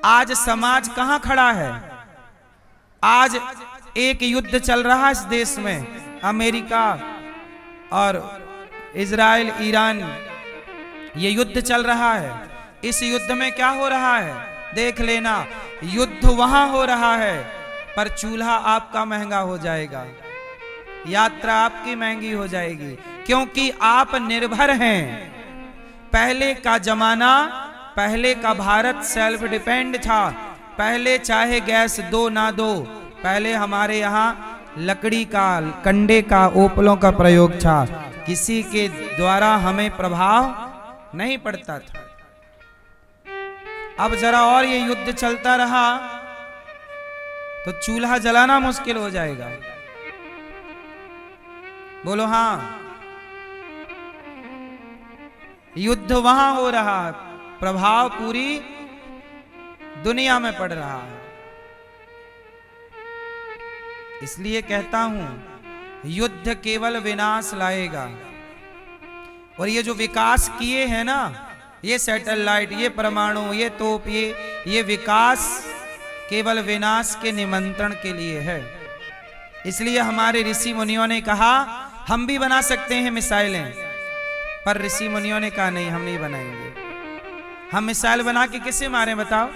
आज समाज कहां खड़ा है? आज एक युद्ध चल रहा है इस देश में, अमेरिका और इजराइल ईरान, ये युद्ध चल रहा है। इस युद्ध में क्या हो रहा है देख लेना। युद्ध वहां हो रहा है पर चूल्हा आपका महंगा हो जाएगा, यात्रा आपकी महंगी हो जाएगी, क्योंकि आप निर्भर हैं। पहले का जमाना, पहले का भारत सेल्फ डिपेंड था। पहले चाहे गैस दो ना दो, पहले हमारे यहाँ लकड़ी का, कंडे का, ओपलों का प्रयोग था। किसी के द्वारा हमें प्रभाव नहीं पड़ता था। अब जरा और ये युद्ध चलता रहा तो चूल्हा जलाना मुश्किल हो जाएगा। बोलो हाँ। युद्ध वहां हो रहा, प्रभाव पूरी दुनिया में पड़ रहा है। इसलिए कहता हूं युद्ध केवल विनाश लाएगा। और ये जो विकास किए हैं ना, ये सैटेलाइट, ये परमाणु, ये तोप, ये विकास केवल विनाश के निमंत्रण के लिए है। इसलिए हमारे ऋषि मुनियों ने कहा हम भी बना सकते हैं मिसाइलें, पर ऋषि मुनियों ने कहा नहीं, हम नहीं बनाएंगे। हम मिसाइल बना के किसे मारें बताओ?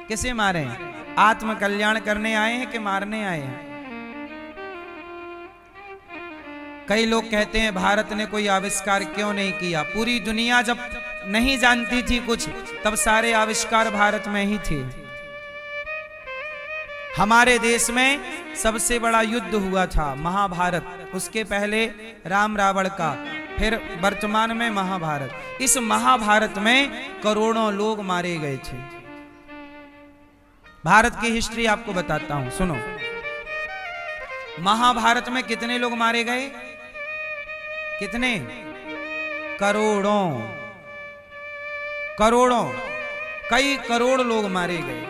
किसे मारें? आत्म कल्याण करने आए हैं कि मारने आए हैं? कई लोग कहते हैं भारत ने कोई आविष्कार क्यों नहीं किया। पूरी दुनिया जब नहीं जानती थी कुछ, तब सारे आविष्कार भारत में ही थे। हमारे देश में सबसे बड़ा युद्ध हुआ था महाभारत, उसके पहले राम रावण का, फिर वर्तमान में महाभारत। इस महाभारत में करोड़ों लोग मारे गए थे। भारत की हिस्ट्री आपको बताता हूं, सुनो। महाभारत में कितने लोग मारे गए? कितने? करोड़ों, करोड़ों, कई करोड़ लोग मारे गए।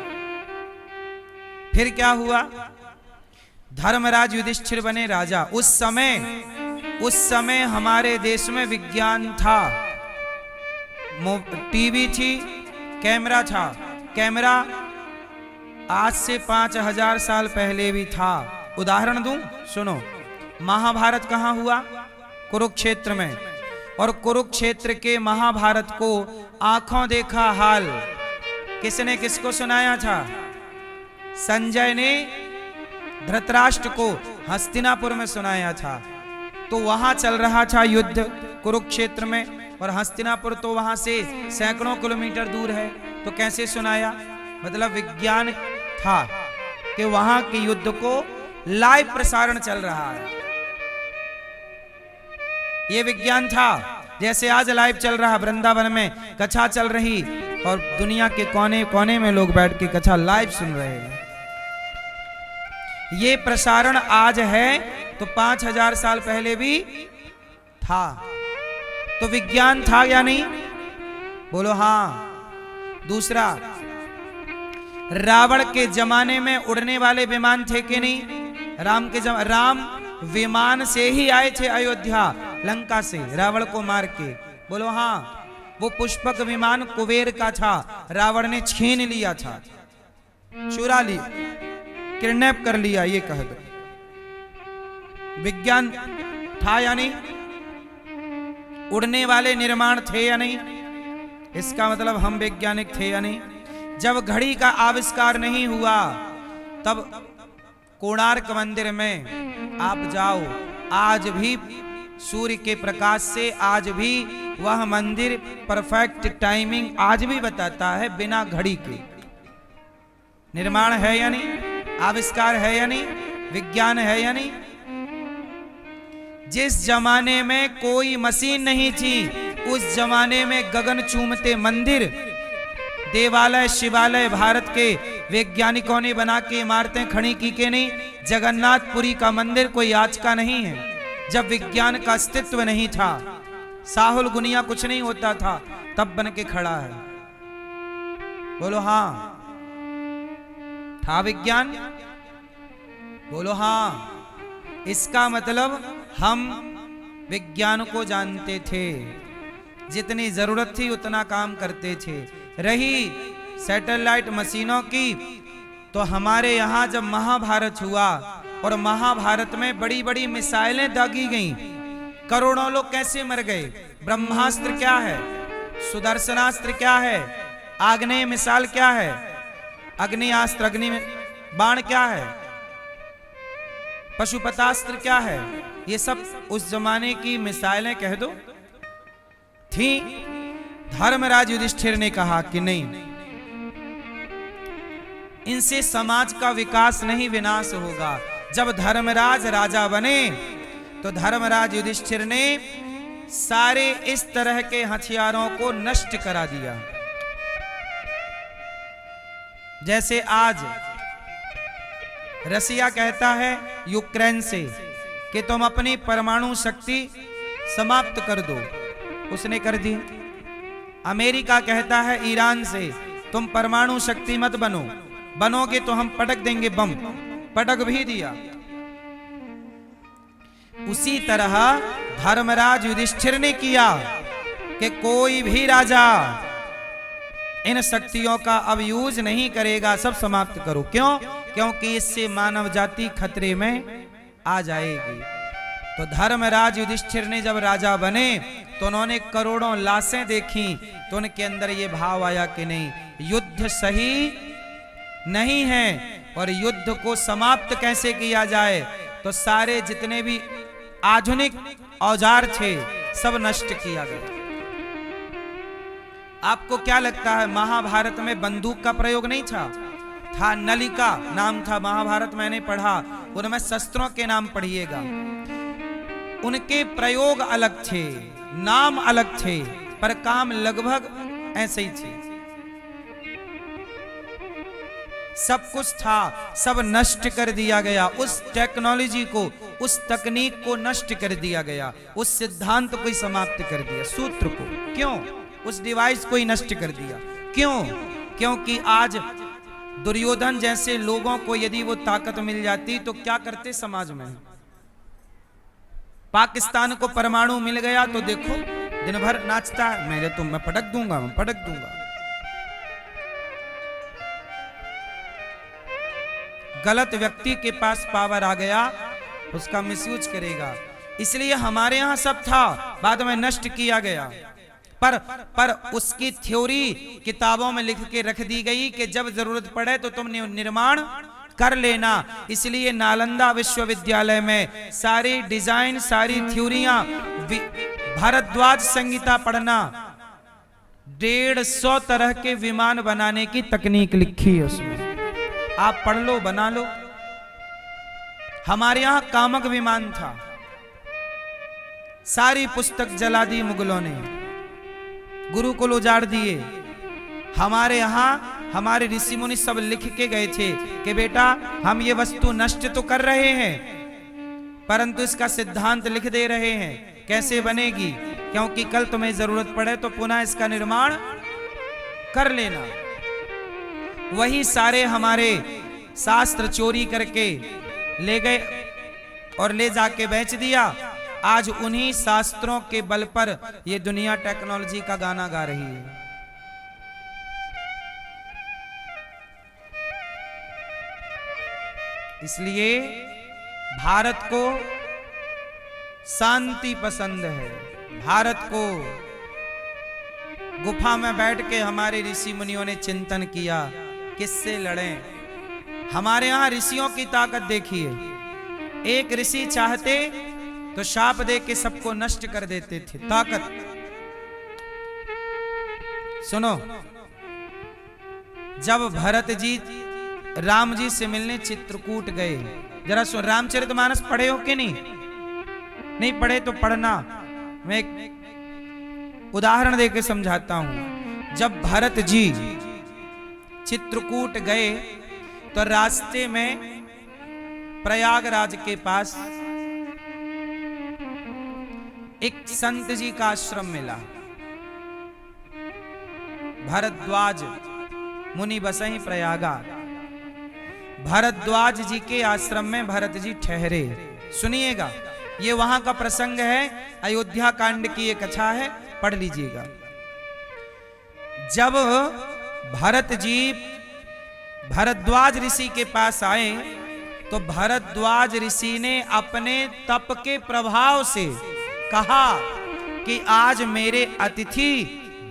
फिर क्या हुआ? धर्मराज युधिष्ठिर बने राजा। उस समय हमारे देश में विज्ञान था, टीवी थी, कैमरा था। कैमरा आज से 5000 साल पहले भी था। उदाहरण दूं, सुनो। महाभारत कहां हुआ? कुरुक्षेत्र में। और कुरुक्षेत्र के महाभारत को आंखों देखा हाल किसने किसको सुनाया था? संजय ने धृतराष्ट्र को हस्तिनापुर में सुनाया था। तो वहां चल रहा था युद्ध कुरुक्षेत्र में, और हस्तिनापुर तो वहां से सैकड़ों किलोमीटर दूर है। तो कैसे सुनाया? मतलब विज्ञान था कि वहां के युद्ध को लाइव प्रसारण चल रहा है। ये विज्ञान था। जैसे आज लाइव चल रहा, वृंदावन में कथा चल रही और दुनिया के कोने कोने में लोग बैठ के कथा लाइव सुन रहे हैं। ये प्रसारण आज है तो 5000 साल पहले भी था। तो विज्ञान था या नहीं? बोलो हाँ। दूसरा, रावण के जमाने में उड़ने वाले विमान थे कि नहीं? राम विमान से ही आए थे अयोध्या, लंका से, रावण को मार के। बोलो हाँ। वो पुष्पक विमान कुबेर का था, रावण ने छीन लिया था, चुरा लिया, किडनैप कर लिया। ये कह दो विज्ञान था या नहीं? उड़ने वाले निर्माण थे या नहीं? इसका मतलब हम वैज्ञानिक थे या नहीं? जब घड़ी का आविष्कार नहीं हुआ, तब कोणार्क मंदिर में आप जाओ, आज भी सूर्य के प्रकाश से आज भी वह मंदिर परफेक्ट टाइमिंग आज भी बताता है, बिना घड़ी के। निर्माण है या नहीं? आविष्कार है या नहीं? विज्ञान है या नहीं? जिस जमाने में कोई मशीन नहीं थी, उस जमाने में गगन चूमते मंदिर, देवालय, शिवालय भारत के वैज्ञानिकों ने बना के इमारतें खड़ी की के नहीं। जगन्नाथपुरी का मंदिर कोई आज का नहीं है। जब विज्ञान का अस्तित्व नहीं था, साहुल गुनिया कुछ नहीं होता था, तब बन के खड़ा है। बोलो हाँ। था विज्ञान? बोलो हाँ। इसका मतलब हम विज्ञान को जानते थे, जितनी जरूरत थी उतना काम करते थे। रही सैटेलाइट मशीनों की, तो हमारे यहाँ जब महाभारत हुआ और महाभारत में बड़ी बड़ी मिसाइलें दागी गईं, करोड़ों लोग कैसे मर गए। ब्रह्मास्त्र क्या है, सुदर्शनास्त्र क्या है, आग्नेय मिसाल क्या है, अग्नियास्त्र अग्नि बाण क्या है, पशुपतास्त्र क्या है, ये सब उस जमाने की मिसाइलें कह दो थी। धर्मराज युधिष्ठिर ने कहा कि नहीं, इनसे समाज का विकास नहीं विनाश होगा। जब धर्मराज राजा बने तो धर्मराज युधिष्ठिर ने सारे इस तरह के हथियारों को नष्ट करा दिया। जैसे आज रसिया कहता है यूक्रेन से कि तुम अपनी परमाणु शक्ति समाप्त कर दो, उसने कर दी। अमेरिका कहता है ईरान से तुम परमाणु शक्ति मत बनो, बनोगे तो हम पटक देंगे बम, पटक भी दिया। उसी तरह धर्मराज युधिष्ठिर ने किया कि कोई भी राजा इन शक्तियों का अब यूज नहीं करेगा, सब समाप्त करो। क्यों? क्योंकि इससे मानव जाति खतरे में आ जाएगी। तो धर्मराज युधिष्ठिर ने जब राजा बने तो उन्होंने करोड़ों लाशें देखी, तो उनके अंदर ये भाव आया कि नहीं, युद्ध सही नहीं है और युद्ध को समाप्त कैसे किया जाए। तो सारे जितने भी आधुनिक औजार थे सब नष्ट किया गया। आपको क्या लगता है महाभारत में बंदूक का प्रयोग नहीं था नलिका नाम था महाभारत, मैंने पढ़ा, उनमें शस्त्रों के नाम पढ़िएगा। उनके प्रयोग अलग थे, नाम अलग थे, पर काम लगभग ऐसे ही थे। सब कुछ था, सब नष्ट कर दिया गया। उस टेक्नोलॉजी को, उस तकनीक को नष्ट कर दिया गया, उस सिद्धांत को ही समाप्त कर दिया, सूत्र को। क्यों? उस डिवाइस को ही नष्ट कर दिया। क्यों? क्योंकि आज दुर्योधन जैसे लोगों को यदि वो ताकत मिल जाती तो क्या करते समाज में। पाकिस्तान को परमाणु मिल गया तो देखो दिन भर नाचता है, मैं पटक दूंगा, मैं पटक दूंगा। गलत व्यक्ति के पास पावर आ गया, उसका मिसयूज करेगा। इसलिए हमारे यहां सब था, बाद में नष्ट किया गया। पर उसकी थ्योरी किताबों में लिख के रख दी गई कि जब जरूरत पड़े तो तुम निर्माण कर लेना। इसलिए नालंदा विश्वविद्यालय में सारी डिजाइन, सारी थ्योरियां, भारद्वाज संहिता पढ़ना, 150 तरह के विमान बनाने की तकनीक लिखी है उसमें, आप पढ़ लो, बना लो। हमारे यहां कामक विमान था, सारी पुस्तक जला दी मुगलों ने, गुरुकुल उजाड़ दिए। हमारे यहां हमारे ऋषि मुनि सब लिख के गए थे कि बेटा हम ये वस्तु नष्ट तो कर रहे हैं परंतु इसका सिद्धांत लिख दे रहे हैं कैसे बनेगी, क्योंकि कल तुम्हें जरूरत पड़े तो पुनः इसका निर्माण कर लेना। वही सारे हमारे शास्त्र चोरी करके ले गए और ले जाके बेच दिया। आज उन्हीं शास्त्रों के बल पर ये दुनिया टेक्नोलॉजी का गाना गा रही है। इसलिए भारत को शांति पसंद है। भारत को गुफा में बैठ के हमारे ऋषि मुनियों ने चिंतन किया किससे लड़ें। हमारे यहां ऋषियों की ताकत देखिए, एक ऋषि चाहते तो शाप दे के सबको नष्ट कर देते थे। ताकत सुनो, जब भरत जी राम जी से मिलने चित्रकूट गए, जरा सुन, रामचरितमानस पढ़े हो कि नहीं पढ़े तो पढ़ना, मैं एक उदाहरण देकर समझाता हूं। जब भरत जी चित्रकूट गए तो रास्ते में प्रयागराज के पास एक संत जी का आश्रम मिला। भरद्वाज मुनि बसई प्रयागा। भरद्वाज जी के आश्रम में भरत जी ठहरे। सुनिएगा, ये वहां का प्रसंग है, अयोध्या कांड की एक कथा है, पढ़ लीजिएगा। जब भरत जी भरद्वाज ऋषि के पास आए तो भरद्वाज ऋषि ने अपने तप के प्रभाव से कहा कि आज मेरे अतिथि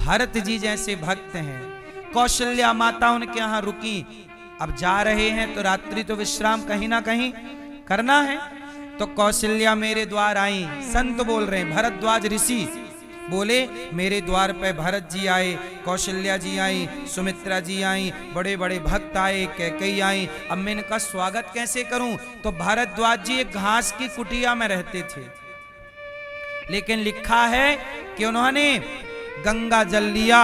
भरत जी जैसे भक्त हैं। कौशल्या माता उनके यहाँ रुकी, अब जा रहे हैं तो रात्रि तो विश्राम कहीं ना कहीं करना है। तो कौशल्या मेरे द्वार आई, संत बोल रहे हैं, भरद्वाज ऋषि बोले मेरे द्वार पे भरत जी आए, कौशल्या जी आई, सुमित्रा जी आई, बड़े बड़े भक्त आए, कैकेयी आई, अब मैं इनका स्वागत कैसे करूं। तो भरद्वाज जी एक घास की कुटिया में रहते थे, लेकिन लिखा है कि उन्होंने गंगा जल लिया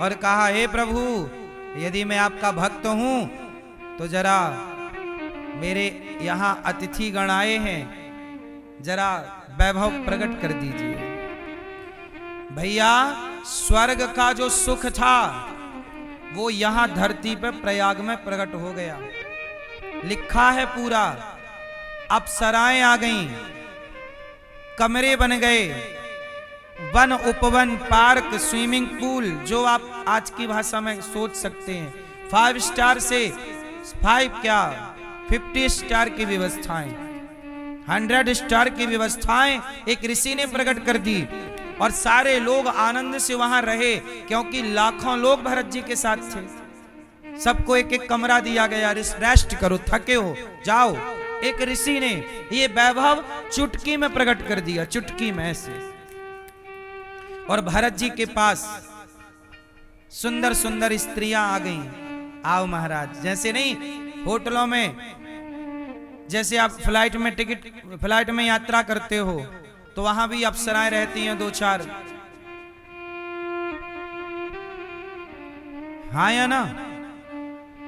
और कहा हे प्रभु, यदि मैं आपका भक्त हूं तो जरा मेरे यहां अतिथि गण आए हैं, जरा वैभव प्रकट कर दीजिए। भैया स्वर्ग का जो सुख था वो यहां धरती पर प्रयाग में प्रकट हो गया। लिखा है पूरा, अप्सराएं आ गईं, कमरे बन गए, वन उपवन पार्क स्विमिंग पूल, जो आप आज की भाषा में सोच सकते हैं, 5 स्टार से 50 स्टार की व्यवस्थाएं, 100 स्टार की व्यवस्थाएं एक ऋषि ने प्रकट कर दी। और सारे लोग आनंद से वहां रहे, क्योंकि लाखों लोग भरत जी के साथ थे। सबको एक एक कमरा दिया गया, रेस्ट करो, थके हो जाओ। एक ऋषि ने ये वैभव चुटकी में प्रकट कर दिया, चुटकी में ऐसे। और भरत जी के पास सुंदर सुंदर स्त्रियां आ गईं, आओ महाराज। जैसे नहीं होटलों में, जैसे आप फ्लाइट में यात्रा करते हो तो वहां भी अप्सराएं रहती हैं 2-4, हाँ या ना।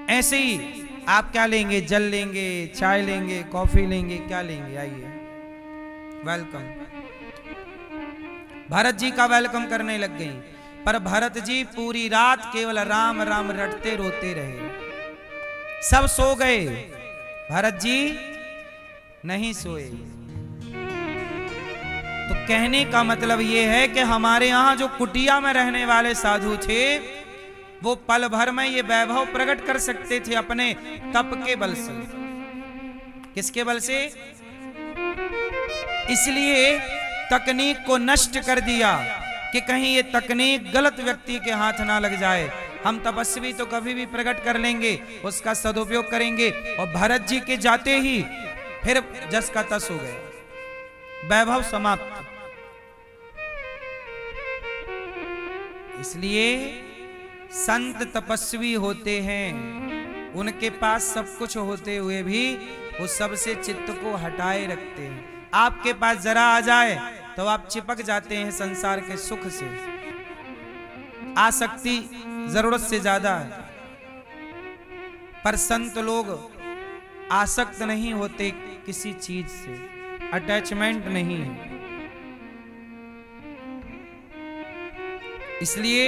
ऐसे ही आप क्या लेंगे, जल लेंगे, चाय लेंगे, कॉफी लेंगे, क्या लेंगे, आइए वेलकम। भरत जी का वेलकम करने लग गई, पर भरत जी पूरी रात केवल राम राम रटते रोते रहे। सब सो गए, भरत जी नहीं सोए। तो कहने का मतलब यह है कि हमारे यहां जो कुटिया में रहने वाले साधु थे वो पल भर में ये वैभव प्रकट कर सकते थे अपने तप के बल से। किसके बल से? इसलिए तकनीक को नष्ट कर दिया कि कहीं ये तकनीक गलत व्यक्ति के हाथ ना लग जाए। हम तपस्वी तो कभी भी प्रकट कर लेंगे, उसका सदुपयोग करेंगे। और भरत जी के जाते ही फिर जस का तस हो गया, वैभव समाप्त। इसलिए संत तपस्वी होते हैं, उनके पास सब कुछ होते हुए भी वो सबसे चित्त को हटाए रखते हैं। आपके पास जरा आ जाए तो आप चिपक जाते हैं संसार के सुख से, आसक्ति जरूरत से ज्यादा है। पर संत लोग आसक्त नहीं होते किसी चीज से, अटैचमेंट नहीं है। इसलिए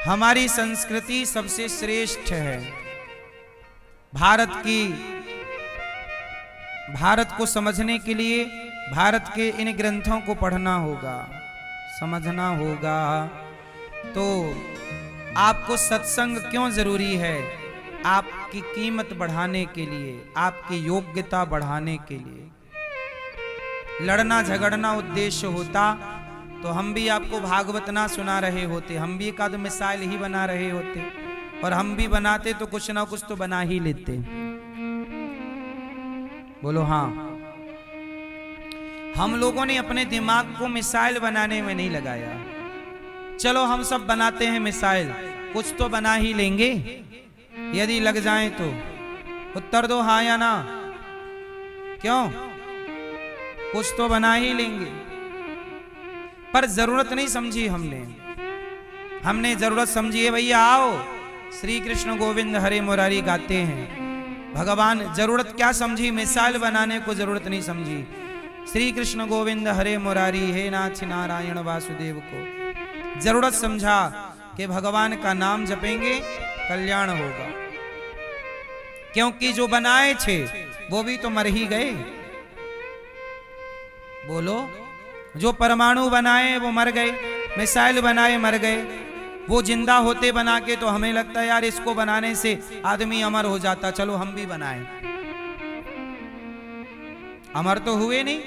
हमारी संस्कृति सबसे श्रेष्ठ है। भारत को समझने के लिए भारत के इन ग्रंथों को पढ़ना होगा, समझना होगा। तो आपको सत्संग क्यों जरूरी है? आपकी कीमत बढ़ाने के लिए, आपकी योग्यता बढ़ाने के लिए। लड़ना झगड़ना उद्देश्य होता तो हम भी आपको भागवत ना सुना रहे होते, हम भी एक आध मिसाइल ही बना रहे होते। और हम भी बनाते तो कुछ ना कुछ तो बना ही लेते। बोलो हाँ। हम लोगों ने अपने दिमाग को मिसाइल बनाने में नहीं लगाया। चलो हम सब बनाते हैं मिसाइल, कुछ तो बना ही लेंगे यदि लग जाए तो। उत्तर दो हाँ या ना। क्यों? कुछ तो बना ही लेंगे। पर जरूरत नहीं समझी हमने जरूरत समझी है भैया आओ श्री कृष्ण गोविंद हरे मुरारी गाते हैं। भगवान जरूरत क्या समझी? मिसाइल बनाने को जरूरत नहीं समझी। श्री कृष्ण गोविंद हरे मुरारी हे नाथ नारायण वासुदेव को जरूरत समझा कि भगवान का नाम जपेंगे कल्याण होगा। क्योंकि जो बनाए थे वो भी तो मर ही गए। बोलो, जो परमाणु बनाए वो मर गए, मिसाइल बनाए मर गए, वो जिंदा होते बना के, तो हमें लगता है यार इसको बनाने से आदमी अमर हो जाता, चलो हम भी बनाएं। अमर तो हुए नहीं,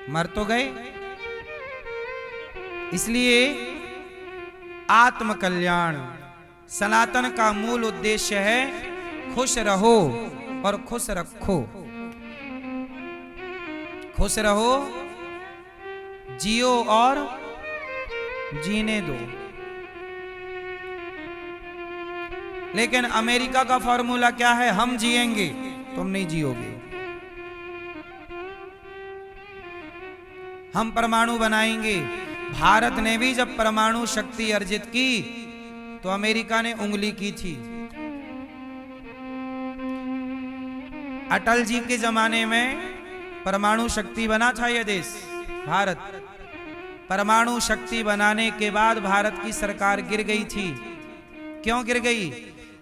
मर तो गए। इसलिए आत्म कल्याण सनातन का मूल उद्देश्य है, खुश रहो और खुश रखो। खुश रहो, जियो और जीने दो। लेकिन अमेरिका का फॉर्मूला क्या है? हम जिएंगे, तुम नहीं जियोगे। हम परमाणु बनाएंगे। भारत ने भी जब परमाणु शक्ति अर्जित की तो अमेरिका ने उंगली की थी। अटल जी के जमाने में परमाणु शक्ति बना था यह देश भारत। परमाणु शक्ति बनाने के बाद भारत की सरकार गिर गई थी। क्यों गिर गई?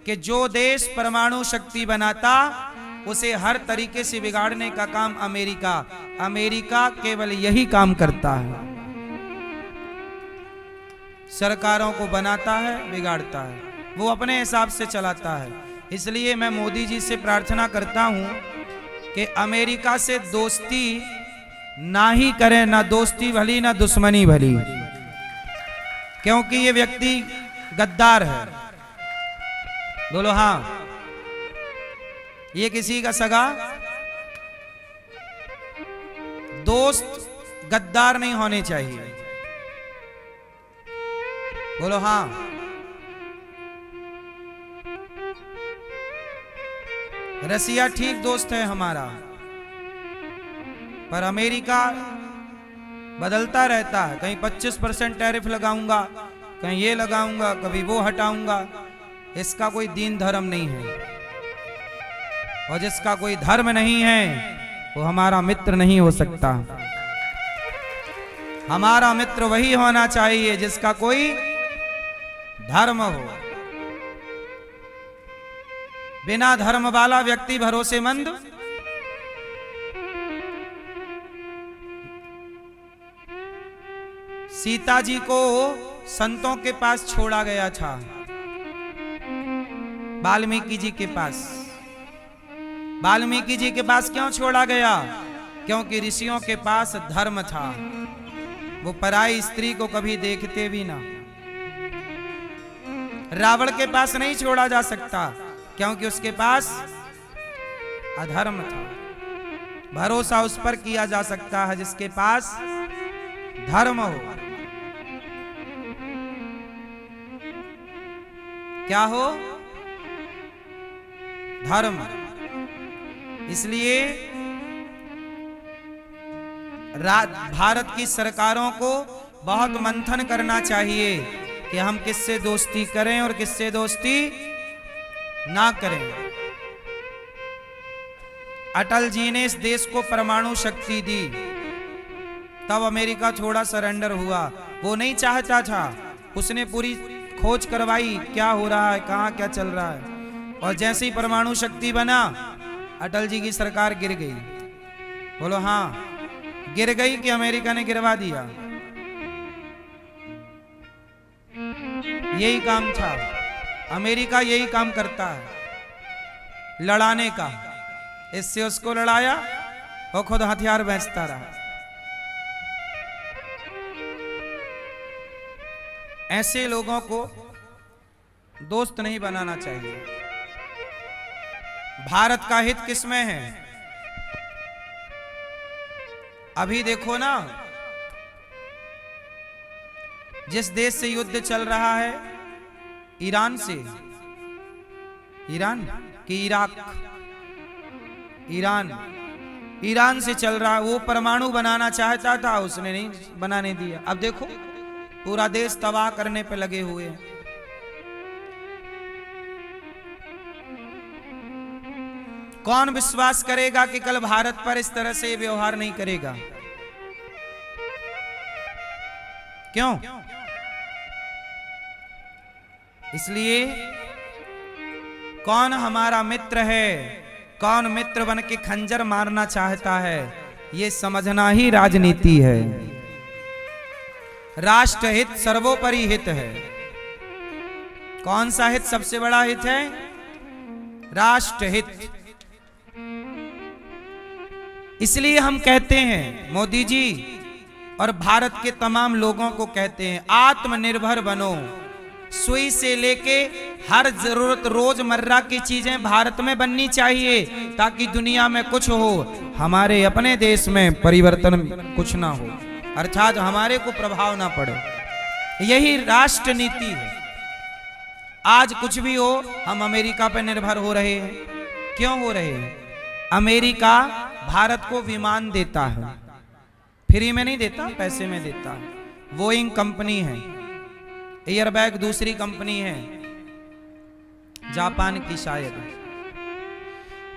कि जो देश परमाणु शक्ति बनाता उसे हर तरीके से बिगाड़ने का काम अमेरिका केवल यही काम करता है। सरकारों को बनाता है, बिगाड़ता है, वो अपने हिसाब से चलाता है। इसलिए मैं मोदी जी से प्रार्थना करता हूं कि अमेरिका से दोस्ती ना ही करें, ना दोस्ती भली ना दुश्मनी भली, क्योंकि ये व्यक्ति गद्दार है। बोलो हाँ। ये किसी का सगा दोस्त गद्दार नहीं होने चाहिए। बोलो हाँ। रसिया ठीक दोस्त है हमारा, पर अमेरिका बदलता रहता है। कहीं 25% टैरिफ लगाऊंगा, कहीं ये लगाऊंगा, कभी वो हटाऊंगा। इसका कोई दीन धर्म नहीं है, और जिसका कोई धर्म नहीं है वो हमारा मित्र नहीं हो सकता। हमारा मित्र वही होना चाहिए जिसका कोई धर्म हो। बिना धर्म वाला व्यक्ति भरोसेमंद सीता जी को संतों के पास छोड़ा गया था, वाल्मीकि जी के पास। वाल्मीकि जी के पास क्यों छोड़ा गया? क्योंकि ऋषियों के पास धर्म था। वो पराई स्त्री को कभी देखते भी ना। रावण के पास नहीं छोड़ा जा सकता क्योंकि उसके पास अधर्म था। भरोसा उस पर किया जा सकता है जिसके पास धर्म हो। क्या हो? धर्म। इसलिए भारत की सरकारों को बहुत मंथन करना चाहिए कि हम किससे दोस्ती करें और किससे दोस्ती ना करें। अटल जी ने इस देश को परमाणु शक्ति दी, तब अमेरिका थोड़ा सरेंडर हुआ। वो नहीं चाहता था, उसने पूरी खोज करवाई क्या हो रहा है, कहां क्या चल रहा है, और जैसे ही परमाणु शक्ति बना अटल जी की सरकार गिर गई। बोलो हाँ। गिर गई कि अमेरिका ने गिरवा दिया? यही काम था। अमेरिका यही काम करता है, लड़ाने का। इससे उसको लड़ाया और खुद हथियार बेचता रहा। ऐसे लोगों को दोस्त नहीं बनाना चाहिए। भारत का हित किसमें है? अभी देखो ना, जिस देश से युद्ध चल रहा है, ईरान से, ईरान कि इराक, ईरान से चल रहा है। वो परमाणु बनाना चाहता था, उसने नहीं बनाने दिया। अब देखो पूरा देश तबाह करने पे लगे हुए हैं। कौन विश्वास करेगा कि कल भारत पर इस तरह से व्यवहार नहीं करेगा? क्यों? इसलिए कौन हमारा मित्र है, कौन मित्र बन के खंजर मारना चाहता है, ये समझना ही राजनीति है। राष्ट्रहित सर्वोपरि हित है। कौन सा हित सबसे बड़ा हित है? राष्ट्रहित। इसलिए हम कहते हैं, मोदी जी और भारत के तमाम लोगों को कहते हैं, आत्मनिर्भर बनो। सुई से लेके हर जरूरत रोजमर्रा की चीजें भारत में बननी चाहिए, ताकि दुनिया में कुछ हो, हमारे अपने देश में परिवर्तन कुछ ना हो, अर्थात हमारे को प्रभाव ना पड़े। यही राष्ट्र नीति है। आज कुछ भी हो, हम अमेरिका पर निर्भर हो रहे हैं। क्यों हो रहे हैं? अमेरिका भारत को विमान देता है, फ्री में नहीं देता, पैसे में देता है। बोइंग कंपनी है, एयरबैग दूसरी कंपनी है, जापान की शायद।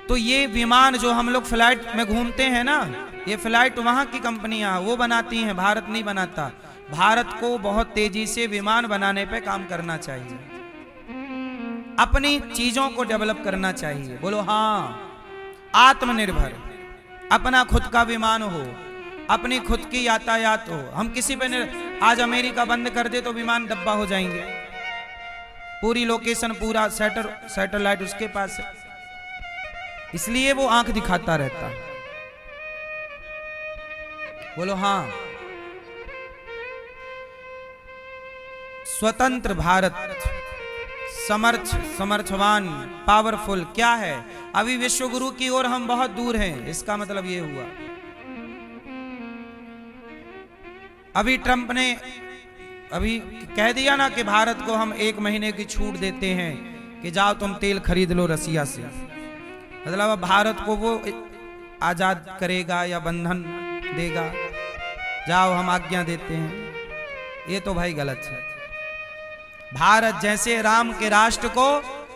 तो ये विमान जो हम लोग फ्लाइट में घूमते हैं ना, ये फ्लाइट वहां की कंपनियां वो बनाती हैं, भारत नहीं बनाता। भारत को बहुत तेजी से विमान बनाने पे काम करना चाहिए, अपनी चीजों को डेवलप करना चाहिए। बोलो हाँ। आत्मनिर्भर, अपना खुद का विमान हो, अपनी खुद की यातायात हो। हम किसी पे आज अमेरिका बंद कर दे तो विमान डब्बा हो जाएंगे। पूरी लोकेशन, पूरा सैटेलाइट उसके पास है, इसलिए वो आंख दिखाता रहता है। बोलो हाँ। स्वतंत्र भारत, समर्थवान, पावरफुल क्या है? अभी विश्व गुरु की ओर हम बहुत दूर हैं, इसका मतलब ये हुआ। अभी ट्रंप ने अभी कह दिया ना कि भारत को हम 1 महीने की छूट देते हैं कि जाओ तुम तेल खरीद लो रसिया से। मतलब अब भारत को वो आजाद करेगा या बंधन देगा, जाओ हम आज्ञा देते हैं। ये तो भाई गलत है। भारत जैसे राम के राष्ट्र को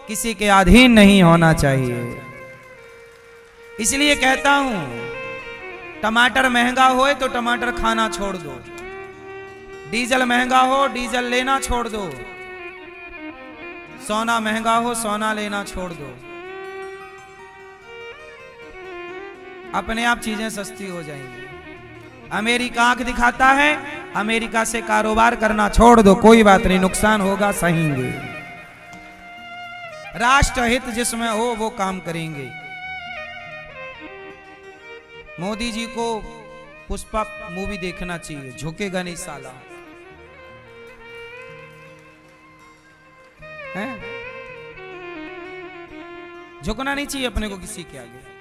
किसी के अधीन नहीं होना चाहिए। इसलिए कहता हूं, टमाटर महंगा होए तो टमाटर खाना छोड़ दो, डीजल महंगा हो डीजल लेना छोड़ दो, सोना महंगा हो सोना लेना छोड़ दो। अपने आप चीजें सस्ती हो जाएंगी। अमेरिका आंख दिखाता है, अमेरिका से कारोबार करना छोड़ दो, कोई बात नहीं, नुकसान होगा सहेंगे। राष्ट्रहित जिसमें हो वो काम करेंगे। मोदी जी को पुष्पा मूवी देखना चाहिए, झुकेगा नहीं साला है। झुकना नहीं चाहिए अपने को किसी के आगे।